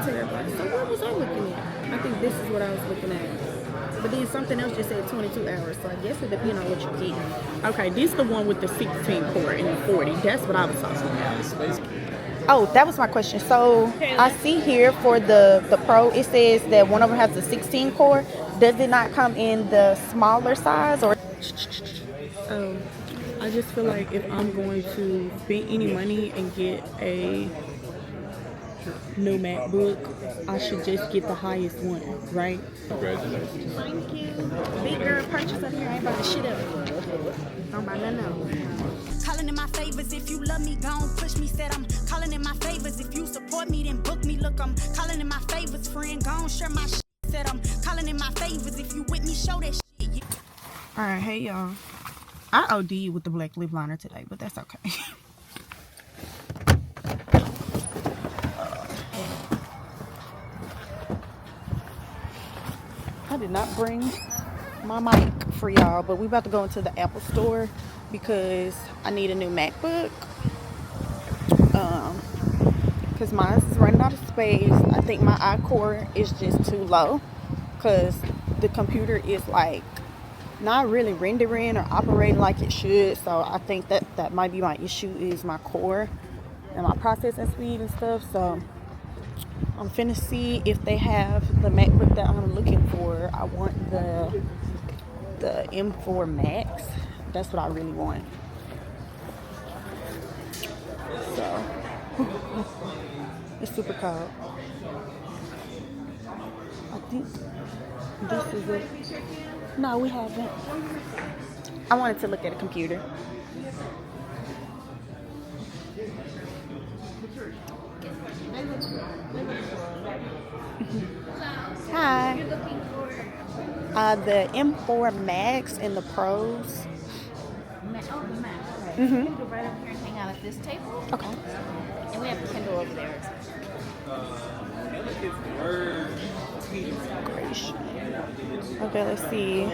terabytes. So what was I looking at? I think this is what I was looking at. But then something else just said 22 hours, so I guess it depends on what you're getting. Okay, this is the one with the 16 core and the 40. That's what I was talking about. Oh, that was my question. So I see here for the Pro, it says that one of them has a 16 core. Does it not come in the smaller size or? I just feel like if I'm going to spend any money and get a new MacBook, I should just get the highest one, right? Congratulations. Thank you. Big girl purchase up here. I ain't about to shit up. Don't buy nothing else. Calling in my favors if you love me, gon' push me. Said I'm calling in my favors if you support me, then book me. Look, I'm calling in my favors, friend, gon' share my shit. Said I'm calling in my favors if you with me, show that shit. Alright, hey y'all. I OD'd with the black lip liner today, but that's okay. I did not bring my mic for y'all, but we about to go into the Apple store because I need a new MacBook. Because mine is running out of space. I think my iCore is just too low because the computer is like not really rendering or operating like it should. So I think that might be my issue, is my core and my processing speed and stuff. So I'm finna see if they have the MacBook that I'm looking for. I want the M4 Max. That's what I really want. So it's super cold. I think this is it. No, we haven't. I wanted to look at a computer. Hi. The M4 Max and the Pros. You can go right over here and hang out at this table. Okay. And we have a Kindle over there. Okay, let's see.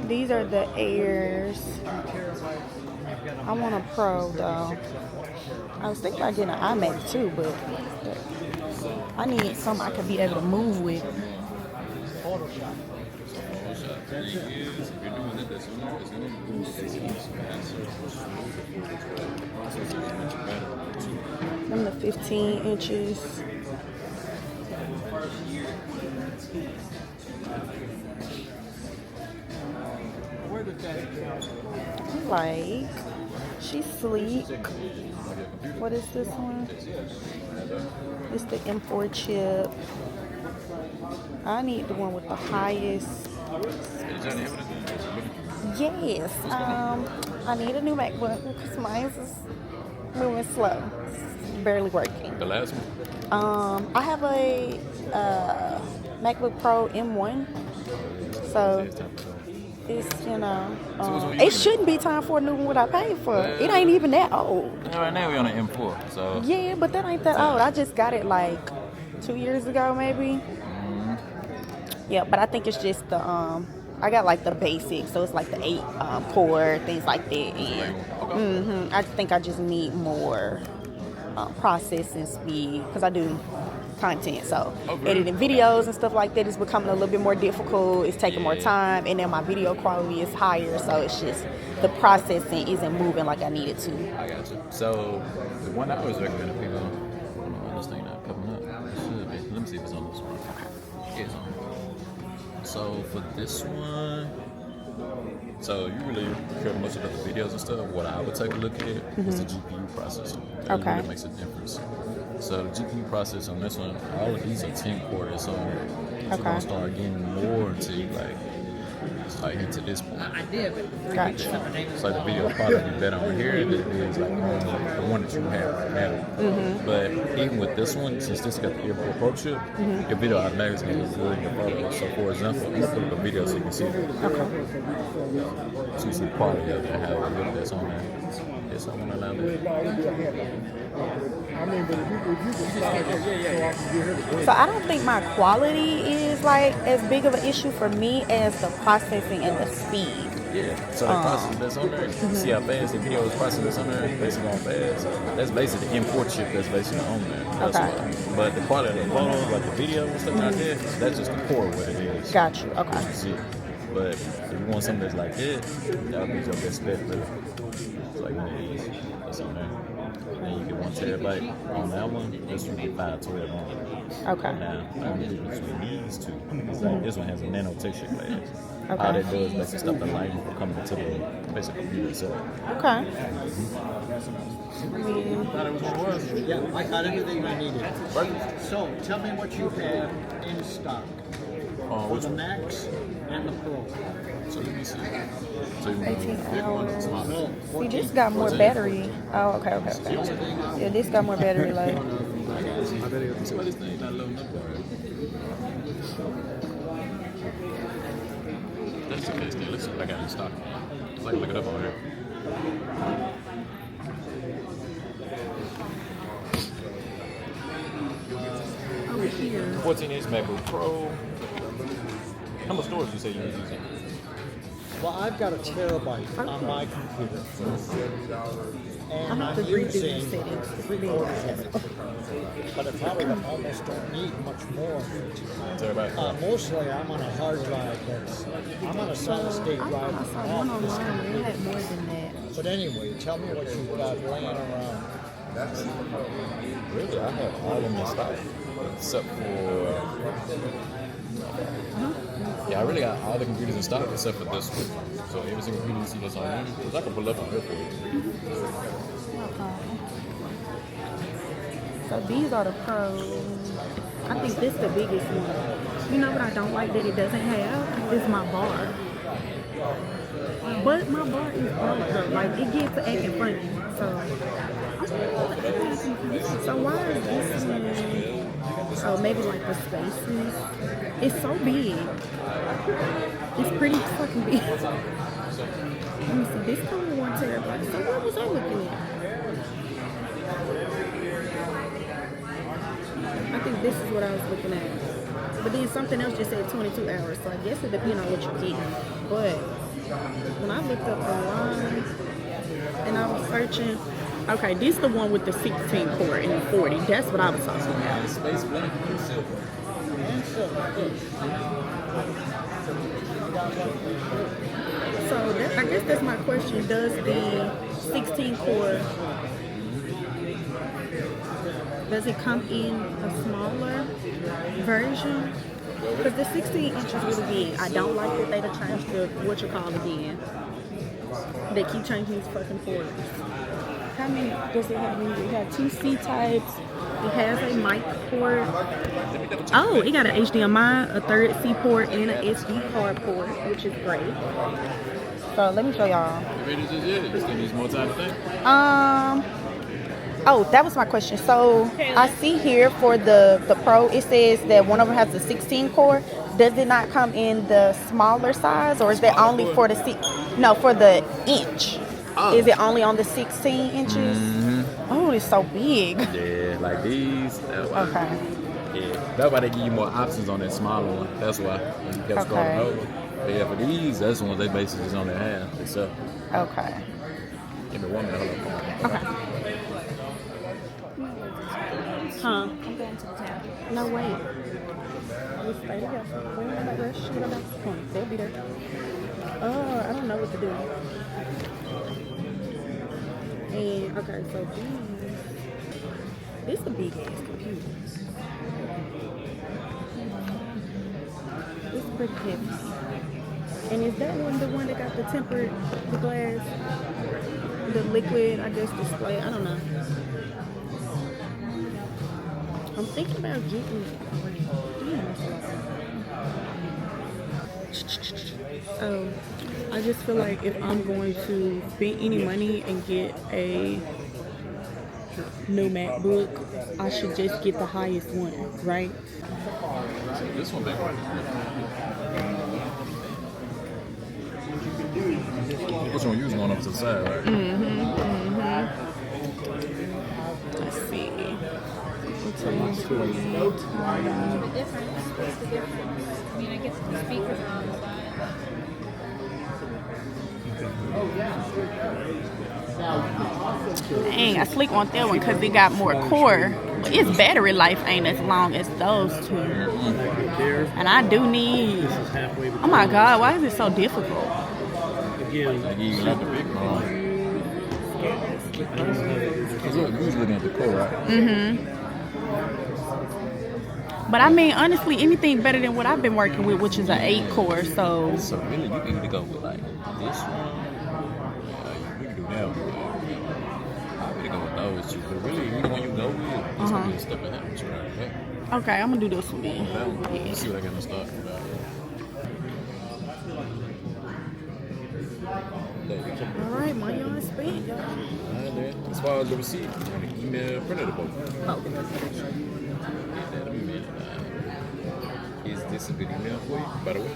These are the Airs. I want a Pro though. I was thinking about getting an iMac too, but I need something I could be able to move with. I'm the 15 inches. Like, she's sleek. What is this one? It's the M4 chip. I need the one with the highest. Yes. I need a new MacBook because mine is moving slow. It's barely working. The last one? I have a MacBook Pro M1. So it's, you know, it shouldn't be time for a new one what I paid for. It ain't even that old. Right now we're on an M4, so. Yeah, but that ain't that old. I just got it like 2 years ago, maybe. Yeah, but I think it's just the I got like the basics, so it's like the 8 core, things like that. And I think I just need more processing speed because I do content, so editing videos and stuff like that is becoming a little bit more difficult. It's taking more time, and then my video quality is higher, so it's just the processing isn't moving like I need it to. I got you. So the one I always recommend to people, this thing not coming up. It should be. Let me see if it's on this one. Okay. It's on. So for this one, so you really care much about the videos and stuff. What I would take a look at is the GPU processor. That really makes a difference. So the GPU processor on this one, all of these are 10 cores, so you're gonna start getting more into like into this point. Gotcha. So the video will probably be better over here than it is like the one that you have right now. But even with this one, since this got the AirPort Pro chip, your video automatically is gonna look good in your photos. So for example, I'm gonna put up a video so you can see it. So you see the quality of it and how it really that's on there. Yes, I want to allow So I don't think my quality is like as big of an issue for me as the processing and the speed. Yeah, so the process that's on there, see how fast the video is processed that's on there, basically on fast. That's basically the import chip that's basically on there. That's Okay. why. But the quality of the photos, like the video and stuff like that, that's just the core of what it is. Got you. Okay. That's it. But if you want something that's like this, that would be your best bet. But it's like one of these. That's on there. Then you get 1 terabyte on that one. This one get 512 on it. Okay. Now, I'm using between these two. It's like this one has a nano texture glass. Okay. All that does is basically stop the light from coming into the basic computer itself. Okay. Yeah, I got everything I needed. Perfect. So, tell me what you have in stock for Which the one? Max and the Pro. So let me see. So you want 18 the big one or hours. small? No, See, this got more 14. battery. Oh, okay. Yeah, this got more battery life. See why this thing not loading up already? That's the case thing. Let's see what I got in stock. So I can look it up on here. Over here. 14-inch MacBook Pro. How much storage you say you're using? Well, I've got a terabyte on my computer. I And have to I'm redo the using settings. It's really but I probably almost don't need much more. Terabyte. Mostly I'm on a hard drive I'm on a solid state I drive. thought I saw one online and they had more than that. But anyway, tell me what you've got laying around. Really, I have all of them in stock. Except for... Yeah, I really got all the computers in stock except for this one. So every single computer you see that's on here, because I can pull up on here for you. So these are the pros. I think this the biggest one. You know what I don't like that it doesn't have? Is my bar. But my bar is broke though. Like it gets acting funny. So why is this one? Oh, maybe like the spaces. It's so big. It's pretty fucking big. Let me see. This comes with 1 terabyte. So what was I looking at? I think this is what I was looking at. But then something else just said 22 hours. So I guess it depends on what you're getting. But when I looked up online and I was searching, okay, this is the one with the 16 core and the 40. That's what I was talking about. And Space Black and Silver. So that, I guess that's my question. Does the 16 core, does it come in a smaller version? Because the 16 inch is really big. I don't like that they done changed the, what you call again. They keep changing these fucking ports. How many does it have? It has 2 C types. It has a mic port. Oh, it got an HDMI, a third C port, and an SD card port, which is great. So let me show y'all. You ready to just you still need more time to think? Oh, that was my question. So I see here for the Pro, it says that one of them has a 16 core. Does it not come in the smaller size, or is that only for the for the inch? Oh. Is it only on the 16 inches? Oh, it's so big. Yeah, like these. Okay. Yeah, that's why they give you more options on that smaller one. That's why when you kept scrolling over. But yeah, for these, that's the ones they basically is on their hand itself. Okay. Give me 1 minute. Hold on. Okay. Huh? I'm going to the town. No, wait. We stay together. We don't have rush. What about the point? They'll be there. I don't know what to do. And, okay, so this is a big ass computer. It's pretty heavy. And is that one the one that got the tempered, the glass, the liquid, I guess, display? I don't know. I'm thinking about getting I just feel like if I'm going to spend any money and get a new MacBook, I should just get the highest one, right? This one big one. Which one you was going up to the side, right? Let's see. The difference? What's the difference? I mean, I guess the speakers are on the side. Dang, I sleep on that one because it got more core. But its battery life ain't as long as those two. There, And I do need. this is halfway between. Oh my God, why is it so difficult? Again, Like you got the big one. Cause look, you was looking at the core, right? But I mean, honestly, anything better than what I've been working with, which is an 8 core. So So really, you can either go with like this one. We can do that one. I would go with those two. But really, either one you go with, it's gonna be a step ahead of you right there. okay, I'm gonna do this one then. That one. Let's see what I got in stock. All right, money on spent, y'all. Alright, then. As far as the receipt, you want to email, print it, both. Is this a good email for you, by the way?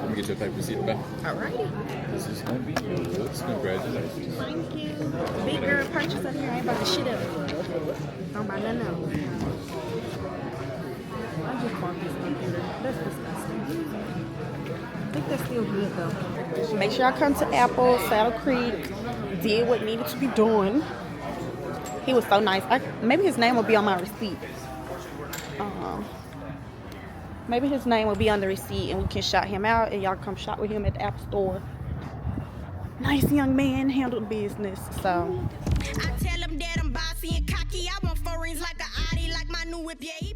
Let me get your type receipt, okay? All righty. This is going to be yours. Congratulations. Thank you. Big girl purchase up here. I ain't about to shit up. Don't buy nothing else. I just bought this computer. That's disgusting. I think that's still good though. Make sure I come to Apple, Saddle Creek, did what needed to be done. He was so nice. Maybe his name will be on my receipt. Maybe his name will be on the receipt and we can shout him out and y'all come shop with him at the Apple store. Nice young man, handled business. So I tell him that I'm bossy and cocky. I want foreigns like a Audi, like my new whip, yeah, he